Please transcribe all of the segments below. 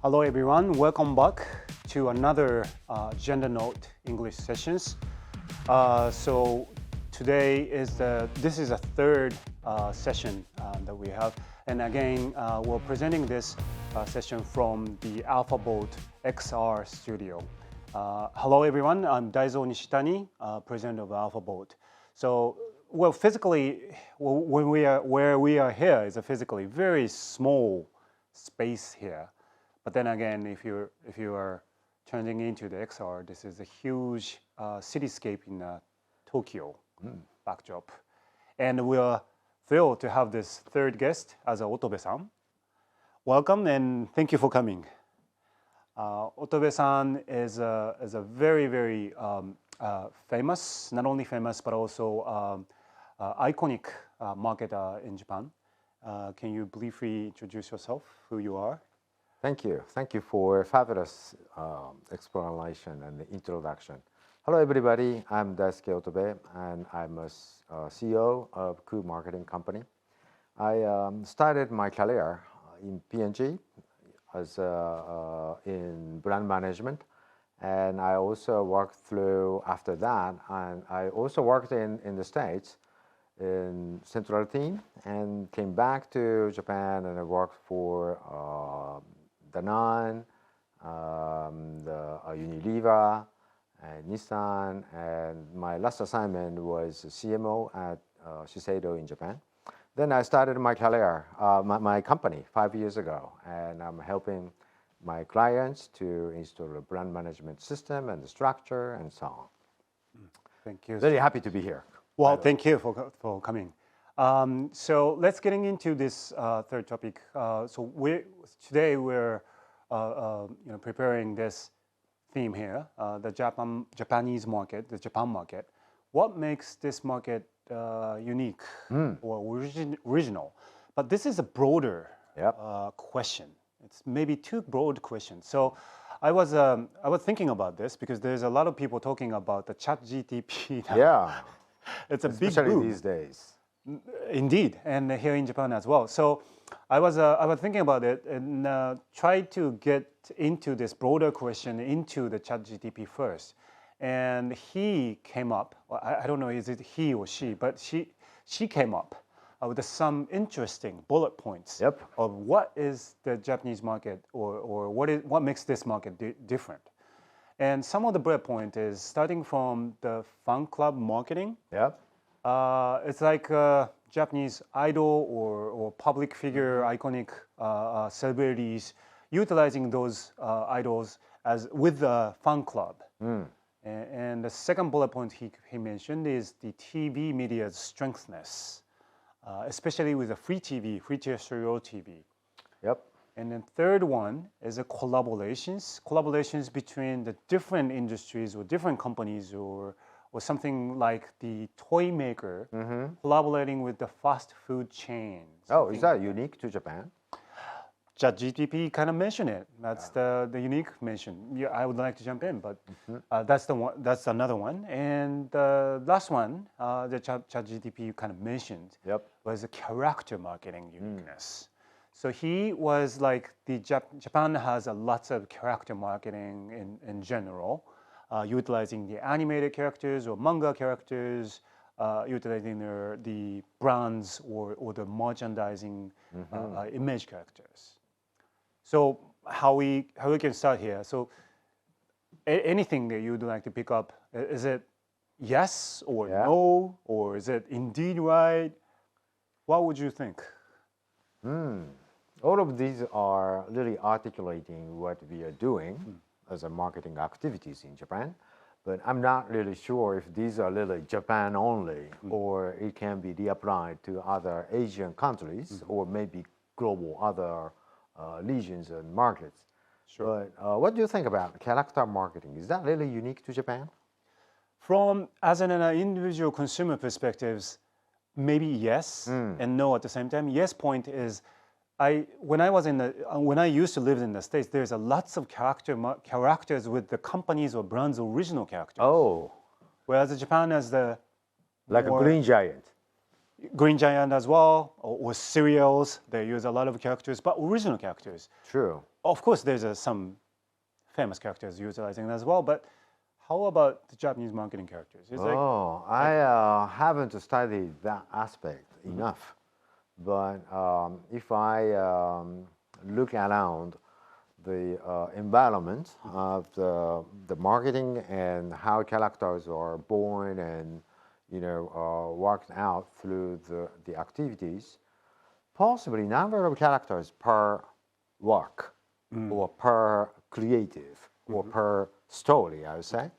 Hello everyone, welcome back to another Gender Note English sessions. So today this is a third session that we have, and again we're presenting this session from the ALPHABOAT XR studio. Hello everyone, I'm Daizo Nishitani, president of ALPHABOAT. So physically, where we are here is a physically very small space here. But then again, if you are turning into the XR, this is a huge cityscape in Tokyo backdrop. And we're thrilled to have this third guest as Otobe-san. Welcome and thank you for coming. Otobe-san is a very, very famous, not only famous, but also iconic marketer in Japan. Can you briefly introduce yourself, who you are? Thank you. Thank you for a fabulous explanation and introduction. Hello, everybody. I'm Daisuke Otobe, and I'm a CEO of Coup marketing company. I started my career in P&G as in brand management, and I also worked through after that, and I also worked in the States in central team and came back to Japan, and I worked for Danone, Unilever, and Nissan, and my last assignment was CMO at Shiseido in Japan. Then I started my career, my company 5 years ago, and I'm helping my clients to install a brand management system and the structure and so on. Thank you. Very happy to be here. Well, thank you for coming. So let's get into this third topic. Today we're preparing this theme here, the Japanese market, the Japan market. What makes this market unique or original? But this is a broader question. It's maybe too broad question. So I was thinking about this because there's a lot of people talking about the ChatGPT now. Yeah, it's a big especially boom these days. Indeed, and here in Japan as well. So I was thinking about it and tried to get into this broader question into the ChatGPT first. And he came up, I don't know, is it he or she, but she came up with some interesting bullet points of what is the Japanese market or what makes this market different. And some of the bullet point is starting from the fan club marketing. It's like Japanese idol or public figure, iconic celebrities utilizing those idols with the fan club. And the second bullet point he mentioned is the TV media's strengthness, especially with the free TV, free terrestrial TV. And then third one is the collaborations between the different industries or different companies or something like the toy maker collaborating with the fast food chain. Oh, is that unique to Japan? ChatGPT kind of mentioned it. That's the unique mention. Yeah, I would like to jump in, but that's the one. That's another one. And the last one, the ChatGPT kind of mentioned, was the character marketing uniqueness. So he was like Japan has lots of character marketing in general. Utilizing the animated characters or manga characters, utilizing the brands or the merchandising image characters. So how we can start here? So anything that you'd like to pick up, is it yes or no, or is it indeed right? What would you think? All of these are really articulating what we are doing as a marketing activities in Japan, but I'm not really sure if these are really Japan only or it can be reapplied to other Asian countries or maybe global other regions and markets. But what do you think about character marketing? Is that really unique to Japan? As an individual consumer perspectives, maybe yes and no at the same time. Yes point is when I used to live in the States, there's lots of characters with the companies or brands' original characters. Oh, whereas Japan has the like a green giant. Green Giant as well, or serials. They use a lot of characters, but original characters. True. Of course, there's some famous characters utilizing it as well, but how about the Japanese marketing characters? It's like, I haven't studied that aspect enough, but if I look around the environment of the marketing and how characters are born and worked out through the activities, possibly number of characters per work or per creative or per story, I would say,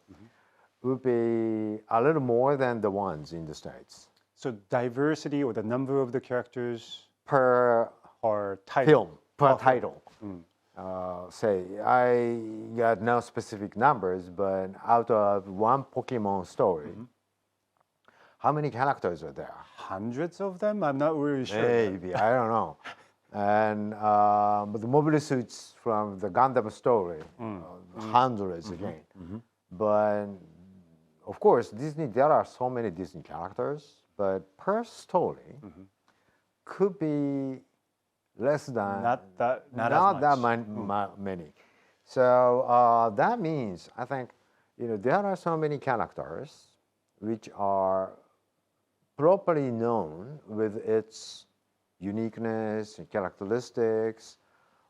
would be a little more than the ones in the States. so diversity or the number of the characters Per or title. film, per title. Say, I got no specific numbers, but out of one Pokemon story, how many characters are there? Hundreds of them? I'm not really sure. Maybe, I don't know. And but the mobile suits from the Gundam story, hundreds again. But of course, there are so many Disney characters, but per story could be less than Not as many. So that means I think there are so many characters which are properly known with its uniqueness and characteristics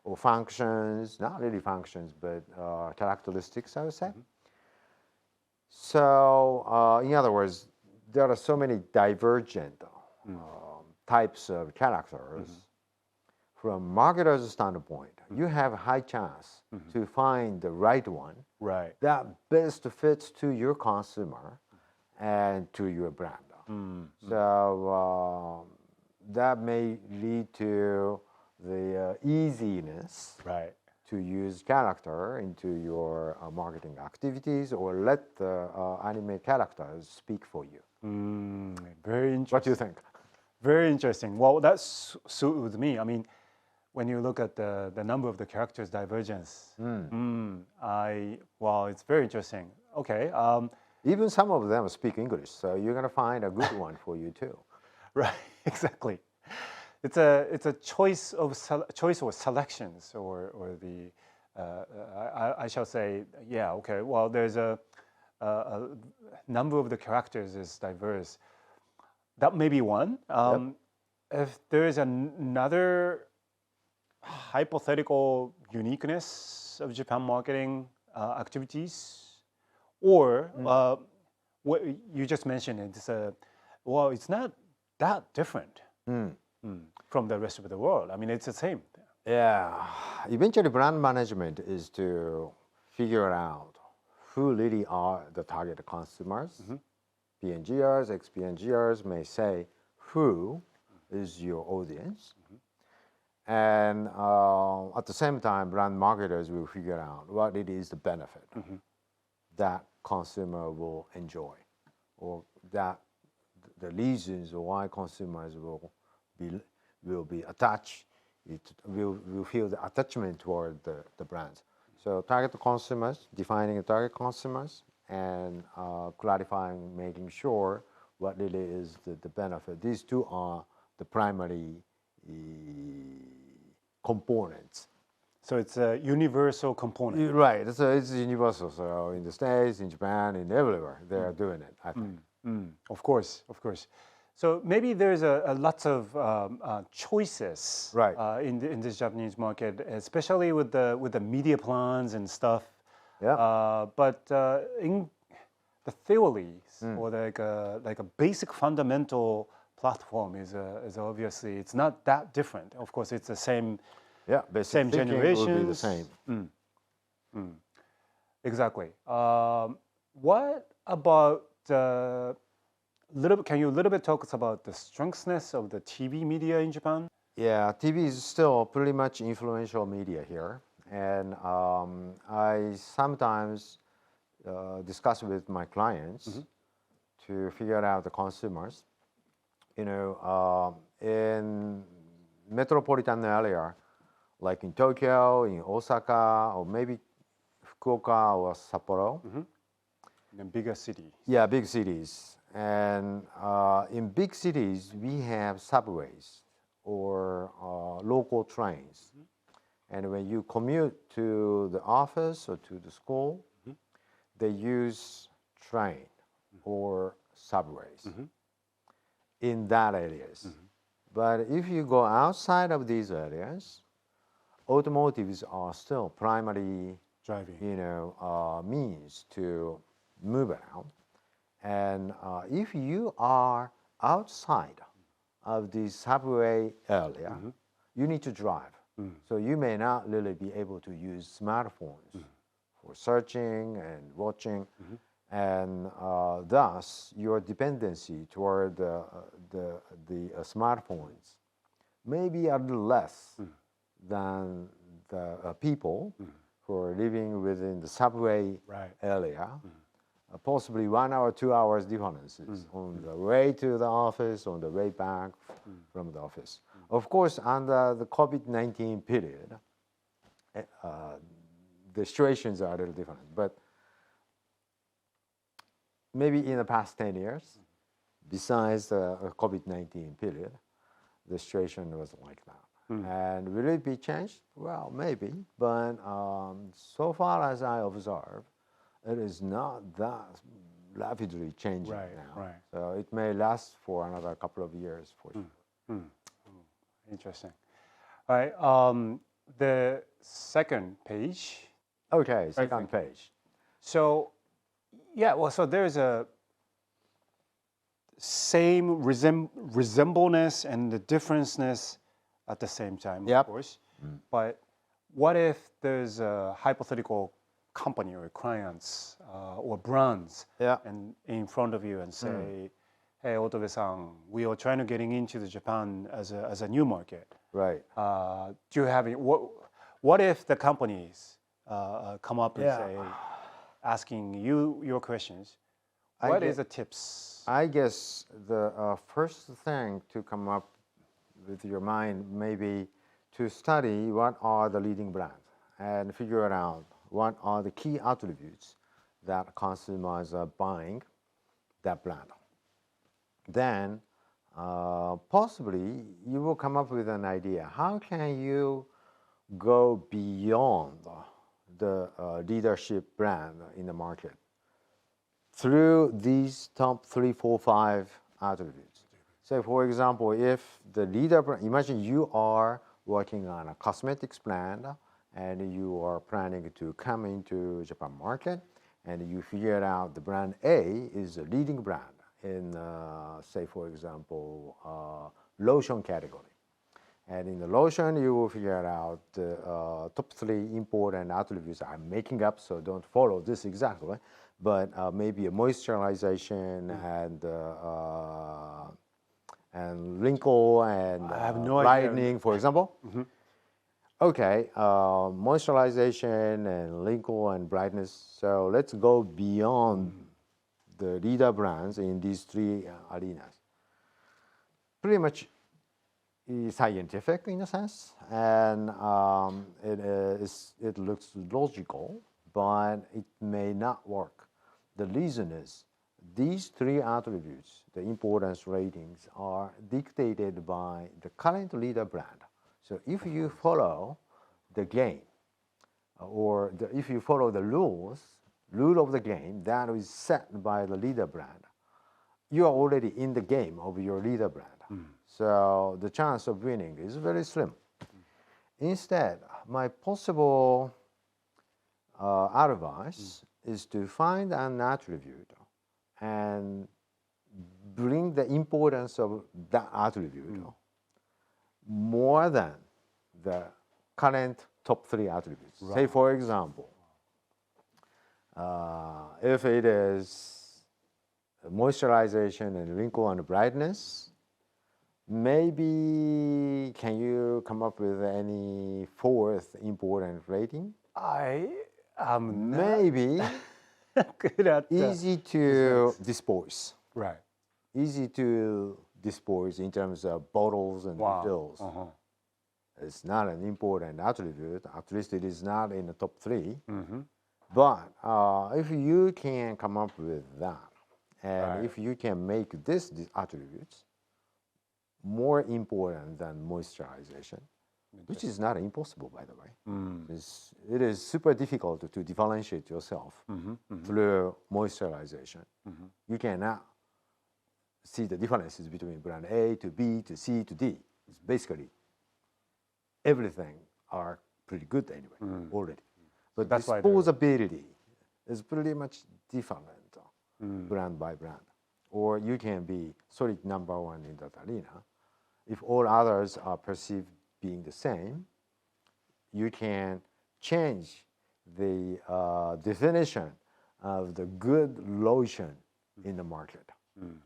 or functions, not really functions, but characteristics, I would say. So, in other words, there are so many divergent types of characters. From marketer's standpoint, you have a high chance to find the right one Right. that best fits to your consumer and to your brand. So that may lead to the easiness Right. to use character into your marketing activities or let the anime characters speak for you. Very interesting. What do you think? Very interesting. Well, that suits me. I mean, when you look at the number of the characters divergence, well, it's very interesting. Okay. Even some of them speak English, so you're gonna find a good one for you too. Right. Exactly. It's a choice or selections or the I shall say, yeah. Okay. Well, there's a number of the characters is diverse. That may be one. If there is another hypothetical uniqueness of Japan marketing activities, or what you just mentioned, it's not that different from the rest of the world. I mean, it's the same. Yeah, eventually brand management is to figure out who really are the target consumers. PNGers, ex-PNGers may say who is your audience. And at the same time, brand marketers will figure out what it is the benefit that consumer will enjoy, or that the reasons why consumers will be attached, will feel the attachment toward the brands. So target consumers, defining the target consumers, and clarifying, making sure what really is the benefit. These two are the primary components. So it's a universal component. Right, it's universal. So in the States, in Japan, in everywhere, they are doing it, I think. Of course, of course. So maybe there's a lots of choices in this Japanese market, especially with the media plans and stuff. Yeah. But in the theories or like a basic fundamental platform is obviously it's not that different. Of course, it's the same. Yeah, same generations. Will be the same. Exactly. What about can you a little bit talk us about the strengthness of the TV media in Japan? Yeah, TV is still pretty much influential media here, and I sometimes discuss with my clients to figure out the consumers. In metropolitan area, like in Tokyo, in Osaka, or maybe Fukuoka or Sapporo. The bigger cities. Yeah, big cities. And in big cities, we have subways or local trains. And when you commute to the office or to the school, they use train or subways in that areas. But if you go outside of these areas, automotives are still primary Driving. means to move around. And if you are outside of the subway area, you need to drive. So you may not really be able to use smartphones for searching and watching, and thus your dependency toward the smartphones may be a little less than the people who are living within the subway area. Possibly 1 hour, 2 hours differences on the way to the office, on the way back from the office. Of course, under the COVID-19 period, the situations are a little different. But maybe in the past 10 years, besides the COVID-19 period, the situation was like that. And will it be changed? Well, maybe. But so far as I observe, it is not that rapidly changing now. So it may last for another couple of years for sure. Interesting. All right. The second page. Okay, second page. So, yeah. Well, so there's a same resembleness and the differenceness at the same time, of course. But what if there's a hypothetical company or clients or brands and in front of you and say, hey, Otobe-san, we are trying to getting into the Japan as a new market. Right. Do you have any, what if the companies come up and say, asking you your questions, what is the tips? I guess the first thing to come up with your mind may be to study what are the leading brands and figure out what are the key attributes that consumers are buying that brand. Then possibly you will come up with an idea. How can you go beyond the leadership brand in the market through these top 3, 4, 5 attributes? So for example, if the leader brand, imagine you are working on a cosmetics brand and you are planning to come into Japan market, and you figure out the brand A is a leading brand in, say for example, lotion category. And in the lotion, you will figure out the top 3 important attributes. I'm making up, so don't follow this exactly, but maybe a moisturization and wrinkle and brightening, for example. Okay, moisturization and wrinkle and brightness. So let's go beyond the leader brands in these 3 arenas. Pretty much scientific in a sense, and it looks logical, but it may not work. The reason is these 3 attributes, the importance ratings, are dictated by the current leader brand. So if you follow the game, or if you follow the rule of the game that is set by the leader brand, you are already in the game of your leader brand. So the chance of winning is very slim. Instead, my possible advice is to find an attribute and bring the importance of that attribute more than the current top 3 attributes. Say for example, if it is moisturization and wrinkle and brightness, maybe can you come up with any 4th important rating? I am maybe good at easy to dispose. Right. Easy to dispose in terms of bottles and fills. It's not an important attribute. At least it is not in the top 3. But if you can come up with that And if you can make these attributes more important than moisturization, which is not impossible, by the way. It is super difficult to differentiate yourself through moisturization. You cannot see the differences between brand A to B to C to D. It's basically everything are pretty good anyway already. But that's why disposability is pretty much different brand by brand. Or you can be solid number one in that arena. If all others are perceived being the same, you can change the definition of the good lotion in the market.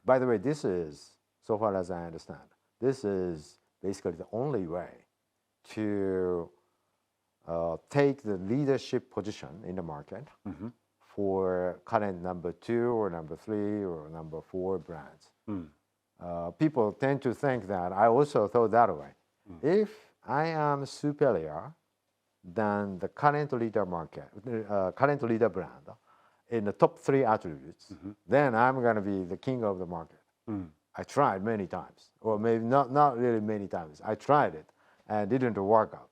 By the way, this is, so far as I understand, this is basically the only way to take the leadership position in the market for current number 2 or number 3 or number 4 brands. People tend to think that, I also thought that way. If I am superior than the current leader current leader brand in the top 3 attributes, then I'm going to be the king of the market. I tried many times, or maybe not really many times. I tried it and didn't work out.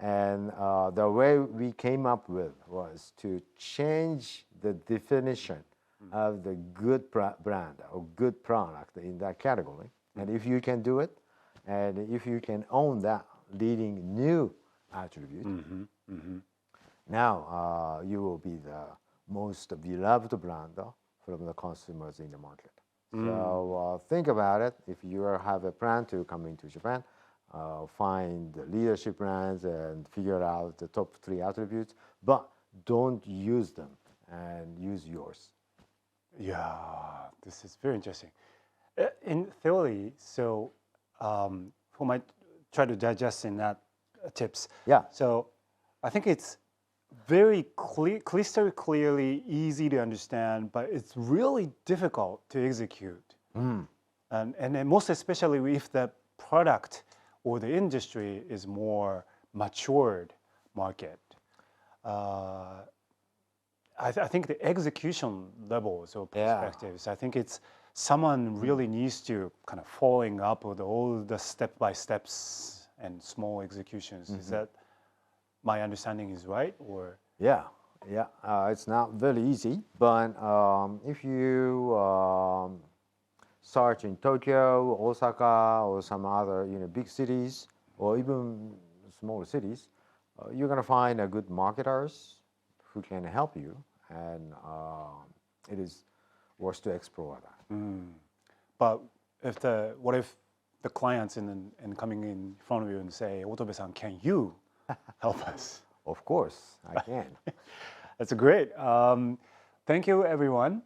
And the way we came up with was to change the definition of the good brand or good product in that category. And if you can do it, and if you can own that leading new attribute, now you will be the most beloved brand from the consumers in the market. So think about it. If you have a plan to come into Japan, find the leadership brands and figure out the top 3 attributes, but don't use them and use yours. Yeah, this is very interesting. In theory, so who might try to digest in that tips. Yeah. So I think it's very crystal clearly easy to understand, but it's really difficult to execute. And then most especially if the product or the industry is more matured market. I think the execution levels or perspectives, I think it's someone really needs to kind of following up with all the step-by-steps and small executions. Is that my understanding is right? Or Yeah. It's not very easy, but if you search in Tokyo, Osaka, or some other big cities, or even smaller cities, you're going to find a good marketers who can help you, and it is worth to explore that. But what if the clients in coming in front of you and say, Otobe-san, can you help us? Of course, I can. That's great. Thank you, everyone.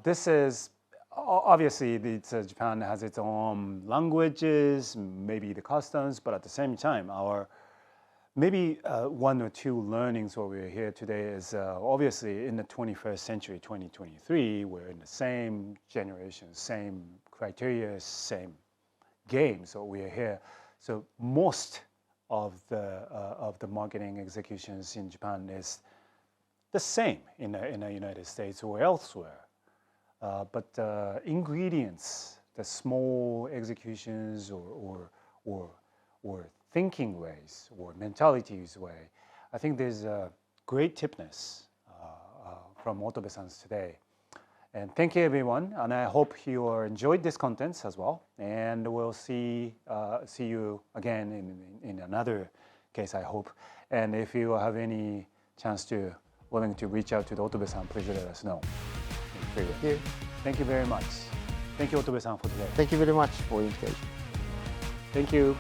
This is obviously Japan has its own languages, maybe the customs, but at the same time, our maybe 1 or 2 learnings what we're here today is obviously in the 21st century, 2023, we're in the same generation, same criteria, same game. So we are here. So most of the marketing executions in Japan is the same in the United States or elsewhere. But ingredients, the small executions or thinking ways or mentalities way, I think there's a great tipness from Otobe-san's today. And thank you, everyone. And I hope you enjoyed this content as well. And we'll see you again in another case, I hope. And if you have any chance willing to reach out to the Otobe-san, please let us know. Thank you. Thank you very much. Thank you, Otobe-san, for today. Thank you very much for the invitation. Thank you.